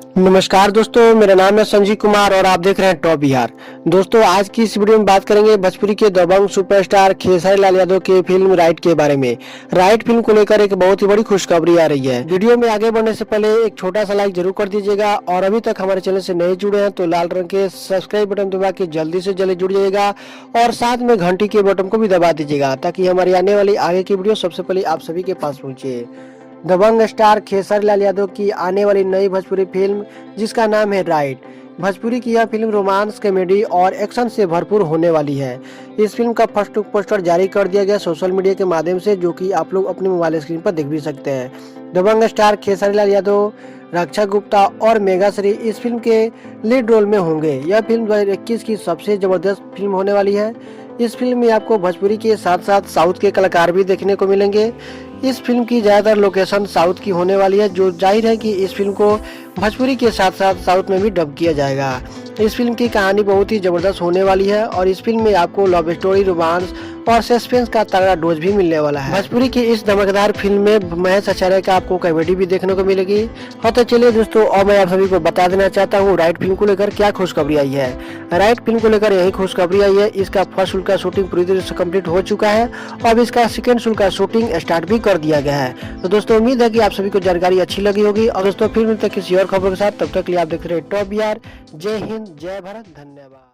नमस्कार दोस्तों, मेरा नाम है संजीव कुमार और आप देख रहे हैं टॉप बिहार। दोस्तों, आज की इस वीडियो में बात करेंगे भोजपुरी के दबंग सुपरस्टार खेसारी लाल यादव के फिल्म राइट के बारे में। राइट फिल्म को लेकर एक बहुत ही बड़ी खुशखबरी आ रही है। वीडियो में आगे बढ़ने से पहले एक छोटा सा लाइक जरूर कर दीजिएगा और अभी तक हमारे चैनल से नहीं जुड़े हैं तो लाल रंग के सब्सक्राइब बटन दबा के जल्दी से जल्दी जुड़ जाइएगा और साथ में घंटी के बटन को भी दबा दीजिएगा ताकि हमारी आने वाली आगे की वीडियो सबसे पहले आप सभी के पास पहुंचे। दबंग स्टार खेसारी लाल यादव की आने वाली नई भोजपुरी फिल्म जिसका नाम है राइट। भोजपुरी की यह फिल्म रोमांस, कॉमेडी और एक्शन से भरपूर होने वाली है। इस फिल्म का फर्स्ट लुक पोस्टर जारी कर दिया गया सोशल मीडिया के माध्यम से, जो कि आप लोग अपने मोबाइल स्क्रीन पर देख भी सकते हैं। दबंग स्टार खेसारी लाल यादव, रक्षा गुप्ता और मेघाश्री इस फिल्म के लीड रोल में होंगे। यह फिल्म 2021 की सबसे जबरदस्त फिल्म होने वाली है। इस फिल्म में आपको भोजपुरी के साथ साथ साउथ के कलाकार भी देखने को मिलेंगे। इस फिल्म की ज्यादातर लोकेशन साउथ की होने वाली है, जो जाहिर है कि इस फिल्म को भोजपुरी के साथ साथ साउथ में भी डब किया जाएगा। इस फिल्म की कहानी बहुत ही जबरदस्त होने वाली है और इस फिल्म में आपको लव स्टोरी, रोमांस और सस्पेंस का तगड़ा डोज भी मिलने वाला है। भोजपुरी की इस धमाकेदार फिल्म में महेश आचार्य का आपको कॉमेडी भी देखने को मिलेगी। हाँ तो चलिए दोस्तों, और मैं आप सभी को बता देना चाहता हूँ राइट फिल्म को लेकर क्या खुशखबरी आई है। राइट फिल्म को लेकर यही खुशखबरी आई है। इसका फर्स्ट शूट का शूटिंग पूरी तरह से कंप्लीट हो चुका है और अब इसका सेकंड शूट का शूटिंग स्टार्ट भी कर दिया गया है। तो दोस्तों, उम्मीद है कि आप सभी को जानकारी अच्छी लगी होगी और दोस्तों फिर मिलते हैं किसी और खबर के साथ। तब तक के लिए आप देख रहे हैं टॉप बिहार। जय हिंद, जय भारत, धन्यवाद।